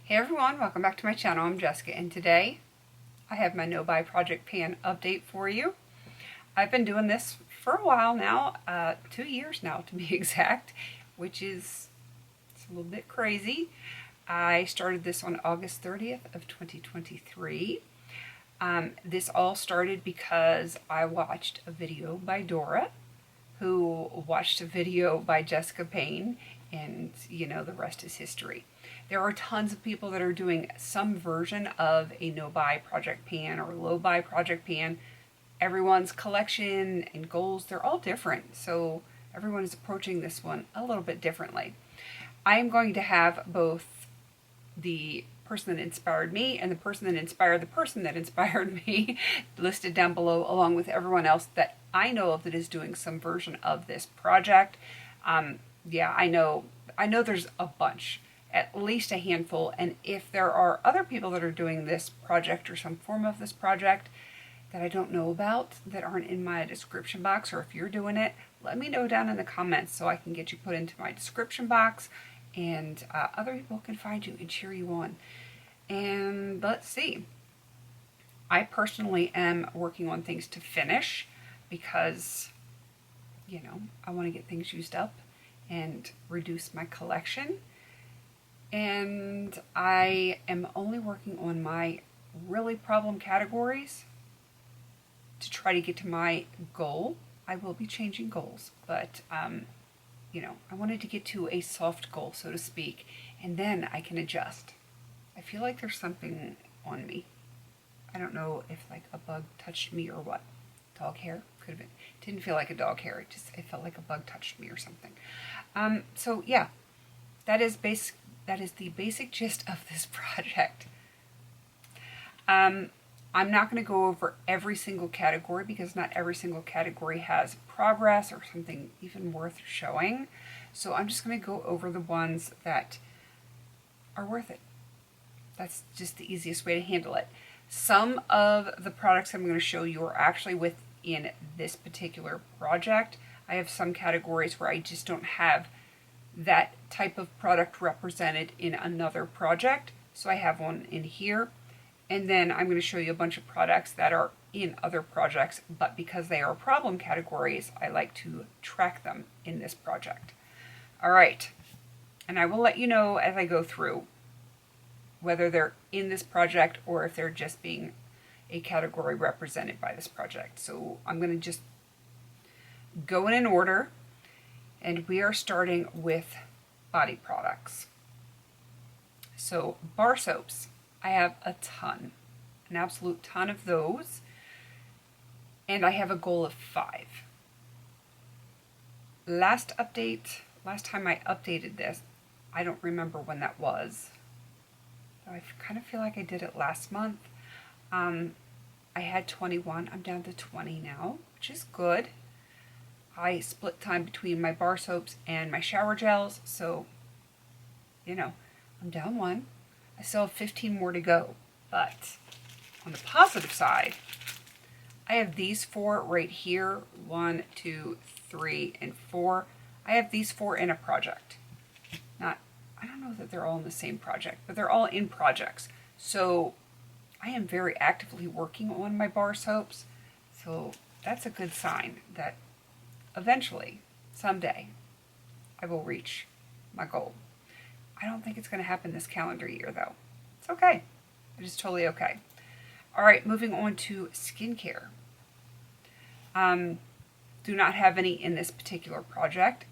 Hey everyone, welcome back to my channel. I'm Jessica, and today I have my No Buy Project Pan update for you. I've been doing this for a while now, 2 years now to be exact, which is a little bit crazy. I started this on August 30th of 2023. This all started because I watched a video by Dora, who watched a video by Jessica Payne, and the rest is history. There are tons of people that are doing some version of a no-buy project pan or low-buy project pan. Everyone's collection and goals, they're all different, so everyone is approaching this one a little bit differently. I am going to have both the person that inspired me and the person that inspired the person that inspired me listed down below, along with everyone else that I know of that is doing some version of this project. Yeah, I know there's a bunch, at least a handful, and if there are other people that are doing this project or some form of this project that I don't know about, that aren't in my description box, or if you're doing it, let me know down in the comments so I can get you put into my description box, and other people can find you and cheer you on. And let's see. I personally am working on things to finish because, I want to get things used up and reduce my collection. And I am only working on my really problem categories to try to get to my goal. I will be changing goals, but I wanted to get to a soft goal, so to speak, and then I can adjust. I feel like there's something on me. I don't know if like a bug touched me or what. Dog hair? Could have been. Didn't feel like a dog hair. It felt like a bug touched me or something. So yeah, that is the basic gist of this project. I'm not going to go over every single category because not every single category has progress or something even worth showing. So I'm just going to go over the ones that are worth it. That's just the easiest way to handle it. Some of the products I'm going to show you are actually within this particular project. I have some categories where I just don't have that type of product represented in another project, so I have one in here. And then I'm going to show you a bunch of products that are in other projects, but because they are problem categories, I like to track them in this project. All right, and I will let you know as I go through whether they're in this project or if they're just being a category represented by this project. So I'm going to just go in an order, and we are starting with body products. So bar soaps, I have a ton, an absolute ton of those, and I have a goal of 5. Last time I updated this, I don't remember when that was. I kind of feel like I did it last month. I had 21. I'm down to 20 now, which is good. I split time between my bar soaps and my shower gels, so, I'm down 1. I still have 15 more to go. But on the positive side, I have these 4 right here. 1, 2, 3, and 4. I have these 4 in a project. I don't know that they're all in the same project, but they're all in projects. So I am very actively working on my bar soaps. So that's a good sign that eventually, someday, I will reach my goal. I don't think it's going to happen this calendar year, though. It's okay. It is totally okay. All right, moving on to skincare. Do not have any in this particular project,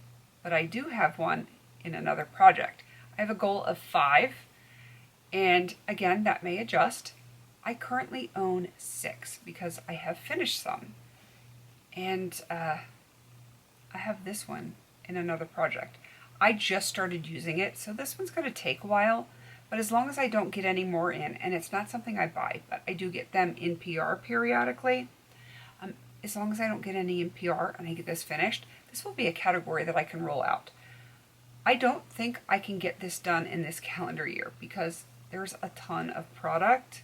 but I do have one in another project. I have a goal of 5, and again, that may adjust. I currently own 6 because I have finished some, and I have this one in another project. I just started using it, so this one's going to take a while, but as long as I don't get any more in, and it's not something I buy, but I do get them in PR periodically, as long as I don't get any in PR and I get this finished, this will be a category that I can roll out. I don't think I can get this done in this calendar year because there's a ton of product.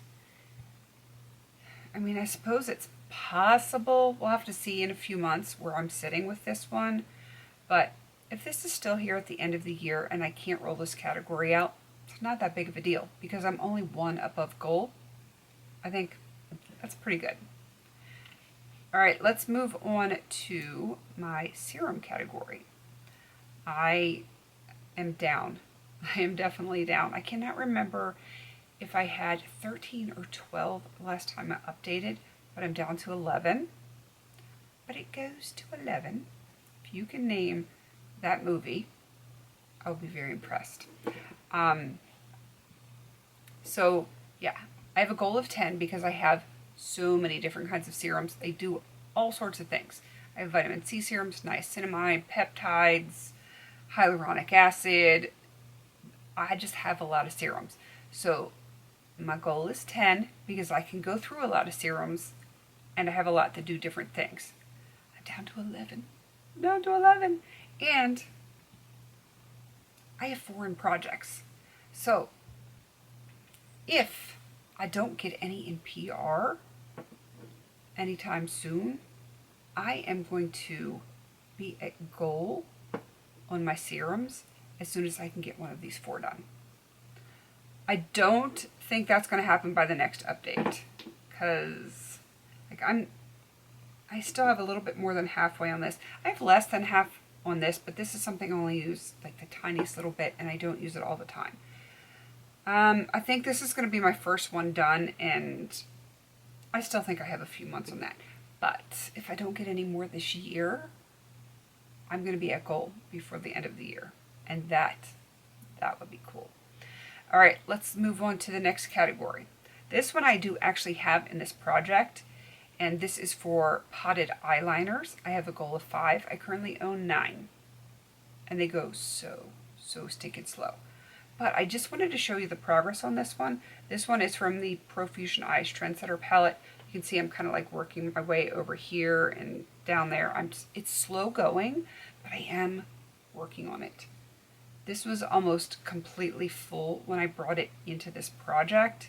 I mean, I suppose it's possible. We'll have to see in a few months where I'm sitting with this one. But if this is still here at the end of the year and I can't roll this category out, it's not that big of a deal because I'm only one above goal. I think that's pretty good. All right, let's move on to my serum category. I am down. I am definitely down. I cannot remember if I had 13 or 12 last time I updated, but I'm down to 11. But it goes to 11. If you can name that movie, I'll be very impressed. So yeah, I have a goal of 10 because I have so many different kinds of serums. They do all sorts of things. I have vitamin C serums, niacinamide, peptides, hyaluronic acid. I just have a lot of serums. So my goal is 10 because I can go through a lot of serums and I have a lot to do different things. I'm down to 11. Down to 11. And I have foreign projects. So if I don't get any in PR anytime soon, I am going to be at goal on my serums as soon as I can get one of these 4 done. I don't think that's going to happen by the next update because like I still have a little bit more than halfway on this. I have less than half on this, but this is something I only use like the tiniest little bit and I don't use it all the time. I think this is going to be my first one done, and I still think I have a few months on that. But if I don't get any more this year, I'm going to be at goal before the end of the year, and that would be cool. All right, let's move on to the next category. This one I do actually have in this project, and this is for potted eyeliners. I have a goal of 5. I currently own 9, and they go so stinking slow. But I just wanted to show you the progress on this one. This one is from the Profusion Eyes Trendsetter palette. You can see I'm kind of like working my way over here and down there. It's slow going, but I am working on it. This was almost completely full when I brought it into this project.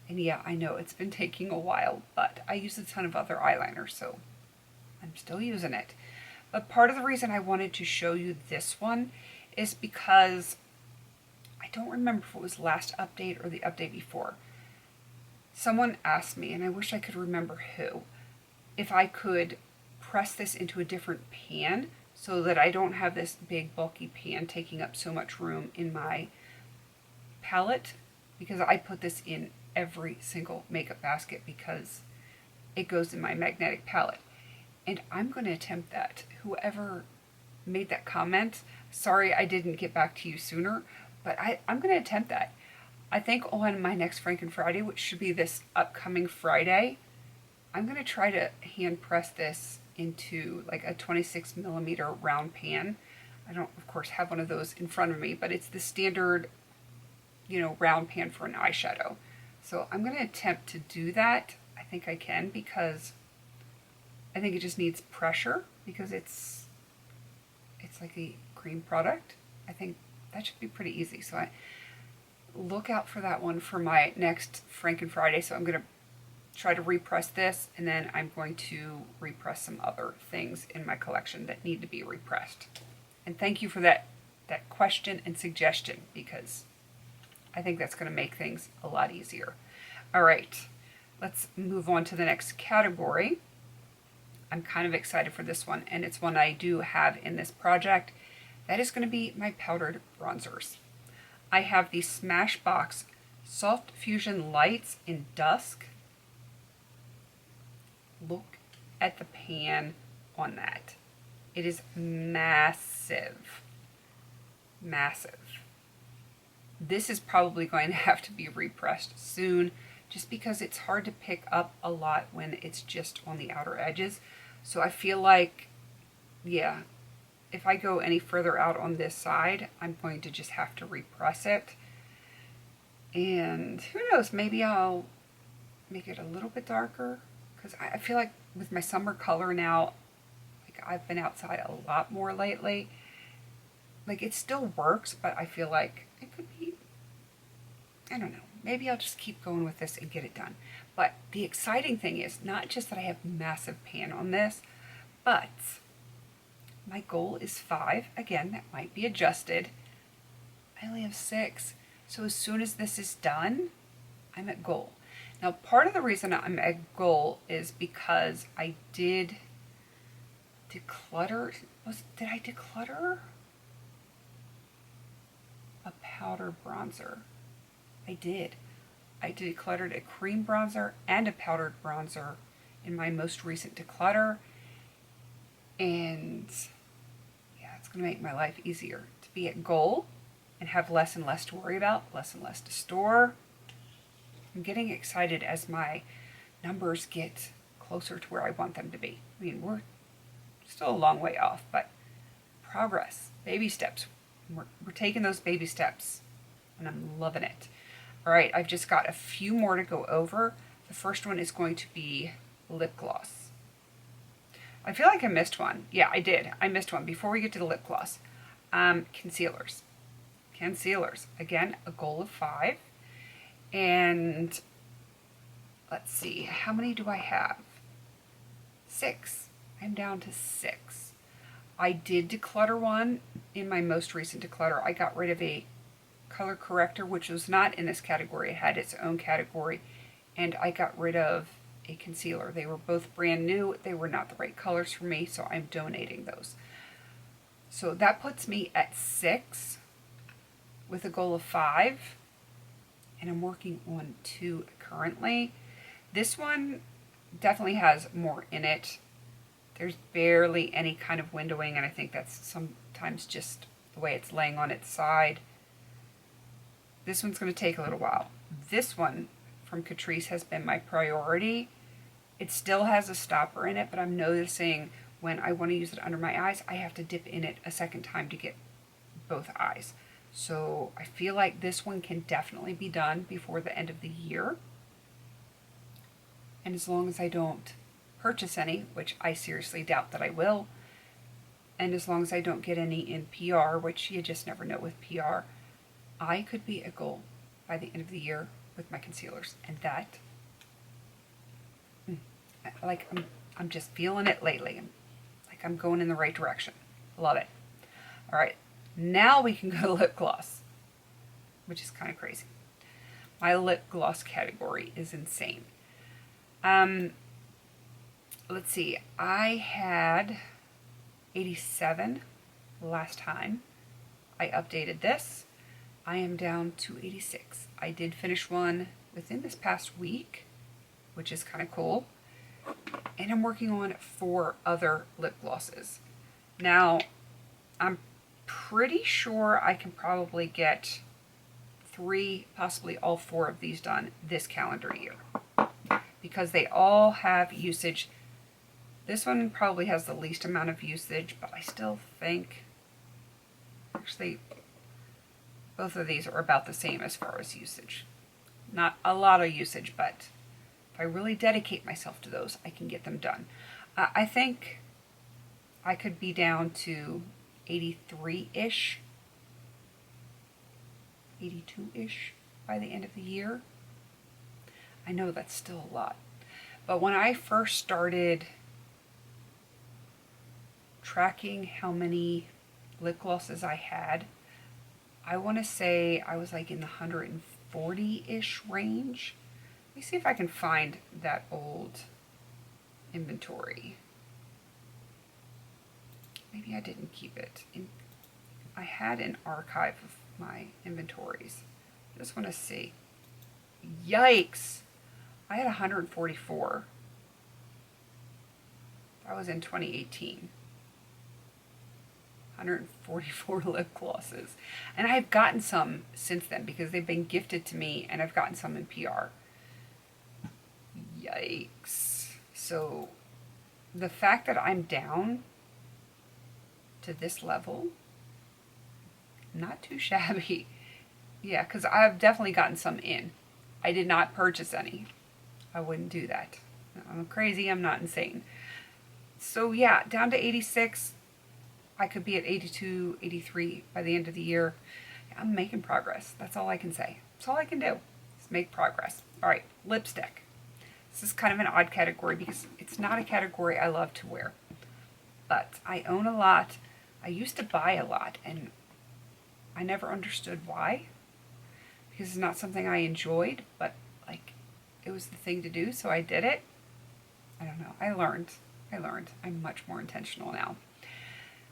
And yeah, I know it's been taking a while, but I use a ton of other eyeliners, so I'm still using it. But part of the reason I wanted to show you this one is because I don't remember if it was last update or the update before. Someone asked me, and I wish I could remember who, if I could press this into a different pan so that I don't have this big bulky pan taking up so much room in my palette, because I put this in every single makeup basket because it goes in my magnetic palette. And I'm going to attempt that. Whoever made that comment, sorry I didn't get back to you sooner, but I'm going to attempt that. I think on my next Franken Friday, which should be this upcoming Friday, I'm going to try to hand press this into like a 26 millimeter round pan. I don't, of course, have one of those in front of me, but it's the standard, round pan for an eyeshadow. So I'm going to attempt to do that. I think I can because I think it just needs pressure because it's like a cream product. I think that should be pretty easy. So I look out for that one for my next Franken Friday. So I'm going to try to repress this, and then I'm going to repress some other things in my collection that need to be repressed. And thank you for that question and suggestion, because I think that's going to make things a lot easier. All right, let's move on to the next category. I'm kind of excited for this one, and it's one I do have in this project. That is going to be my powdered bronzers. I have the Smashbox Soft Fusion Lights in Dusk. Look at the pan on that. It is massive. Massive. This is probably going to have to be repressed soon, just because it's hard to pick up a lot when it's just on the outer edges. So I feel like, yeah, if I go any further out on this side, I'm going to just have to repress it. And who knows, maybe I'll make it a little bit darker, because I feel like with my summer color now, like I've been outside a lot more lately. Like it still works, but I feel like it could be, I don't know, maybe I'll just keep going with this and get it done. But the exciting thing is not just that I have massive pan on this, but my goal is 5. Again, that might be adjusted. I only have 6. So as soon as this is done, I'm at goal. Now, part of the reason I'm at goal is because I did declutter. Did I declutter a powder bronzer? I did. I decluttered a cream bronzer and a powdered bronzer in my most recent declutter. And yeah, it's going to make my life easier to be at goal and have less and less to worry about, less and less to store. I'm getting excited as my numbers get closer to where I want them to be. I mean, we're still a long way off, but progress, baby steps. We're taking those baby steps, and I'm loving it. All right, I've just got a few more to go over. The first one is going to be lip gloss. I feel like I missed one. Yeah, I did. I missed one. Before we get to the lip gloss, concealers. Concealers. Again, a goal of 5. And let's see, how many do I have? 6. I'm down to 6. I did declutter one in my most recent declutter. I got rid of a color corrector, which was not in this category. It had its own category. And I got rid of a concealer. They were both brand new. They were not the right colors for me, so I'm donating those. So that puts me at 6 with a goal of 5. And I'm working on 2 currently. This one definitely has more in it. There's barely any kind of windowing, and I think that's sometimes just the way it's laying on its side. This one's going to take a little while. This one from Catrice has been my priority. It still has a stopper in it, but I'm noticing when I want to use it under my eyes, I have to dip in it a second time to get both eyes. So I feel like this one can definitely be done before the end of the year. And as long as I don't purchase any, which I seriously doubt that I will, and as long as I don't get any in PR, which you just never know with PR, I could be at goal by the end of the year with my concealers. And that, like, I'm just feeling it lately. I'm going in the right direction. Love it. All right. Now we can go to lip gloss, which is kind of crazy. My lip gloss category is insane. Let's see. I had 87 last time I updated this. I am down to 86. I did finish one within this past week, which is kind of cool. And I'm working on 4 other lip glosses. Now, I'm pretty sure I can probably get 3, possibly all 4 of these done this calendar year, because they all have usage. This one probably has the least amount of usage, but I still think, actually, both of these are about the same as far as usage. Not a lot of usage, but if I really dedicate myself to those, I can get them done. I think I could be down to 83-ish, 82-ish by the end of the year. I know that's still a lot. But when I first started tracking how many lip glosses I had, I want to say I was like in the 140-ish range. Let me see if I can find that old inventory. Maybe I didn't keep it. I had an archive of my inventories. I just want to see. Yikes! I had 144. That was in 2018. 144 lip glosses. And I've gotten some since then because they've been gifted to me, and I've gotten some in PR. Yikes. So the fact that I'm down to this level, not too shabby. Yeah, because I've definitely gotten some in. I did not purchase any. I wouldn't do that. I'm crazy. I'm not insane. So yeah, down to 86. I could be at 82, 83 by the end of the year. I'm making progress. That's all I can say. That's all I can do is make progress. All right, lipstick. This is kind of an odd category because it's not a category I love to wear. But I own a lot. I used to buy a lot, and I never understood why. because it's not something I enjoyed, but like it was the thing to do, so I did it. I don't know. I learned. I'm much more intentional now.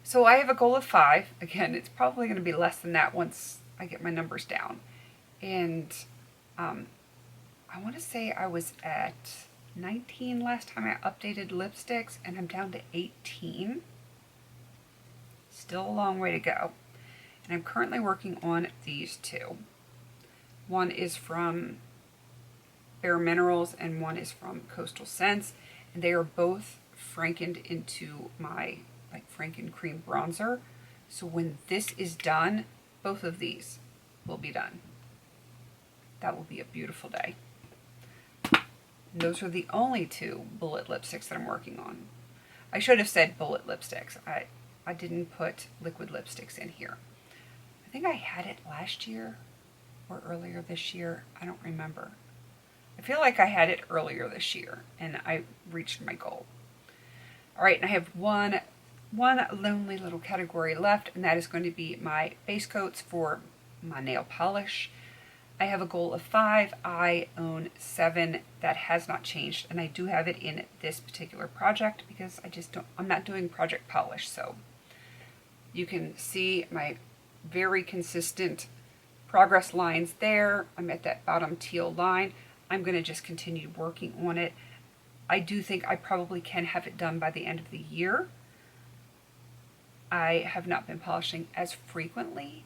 So I have a goal of 5. Again, it's probably going to be less than that once I get my numbers down. And I want to say I was at 19 last time I updated lipsticks, and I'm down to 18. Still a long way to go. And I'm currently working on these 2. One is from Bare Minerals and one is from Coastal Scents, and they are both frankened into my Franken cream bronzer. So when this is done, both of these will be done. That will be a beautiful day. And those are the only 2 bullet lipsticks that I'm working on. I should have said bullet lipsticks. I didn't put liquid lipsticks in here. I think I had it last year or earlier this year. I don't remember. I feel like I had it earlier this year and I reached my goal. All right, and I have one lonely little category left, and that is going to be my base coats for my nail polish. I have a goal of 5. I own 7. That has not changed, and I do have it in this particular project because I'm not doing project polish. So you can see my very consistent progress lines there. I'm at that bottom teal line. I'm going to just continue working on it. I do think I probably can have it done by the end of the year. I have not been polishing as frequently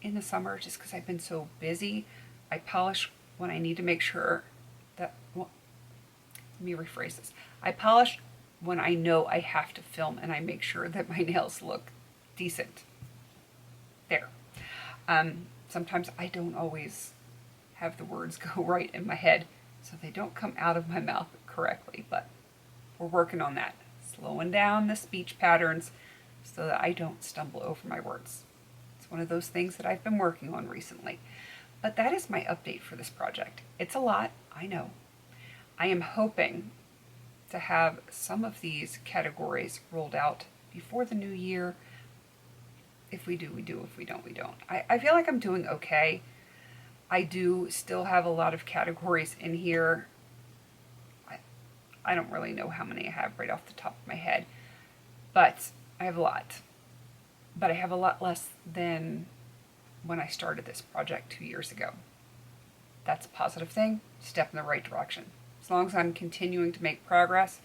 in the summer just because I've been so busy. I polish when I need to make sure that, well, let me rephrase this. I polish when I know I have to film and I make sure that my nails look decent. There. Sometimes I don't always have the words go right in my head, so they don't come out of my mouth correctly, but we're working on that. Slowing down the speech patterns so that I don't stumble over my words. It's one of those things that I've been working on recently. But that is my update for this project. It's a lot, I know. I am hoping to have some of these categories rolled out before the new year. If we do, we do. If we don't, we don't. I feel like I'm doing okay. I do still have a lot of categories in here. I don't really know how many I have right off the top of my head, but I have a lot. But I have a lot less than when I started this project 2 years ago. That's a positive thing, step in the right direction. As long as I'm continuing to make progress,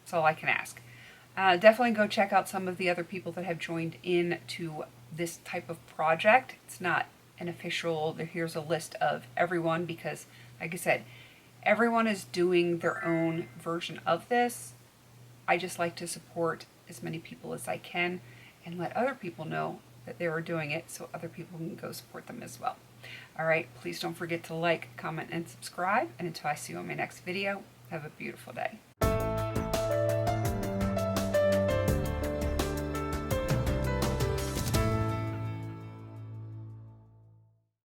that's all I can ask. Definitely go check out some of the other people that have joined in to this type of project. It's not an official, here's a list of everyone because, like I said, everyone is doing their own version of this. I just like to support as many people as I can and let other people know that they are doing it so other people can go support them as well. All right, please don't forget to like, comment, and subscribe. And until I see you on my next video, have a beautiful day.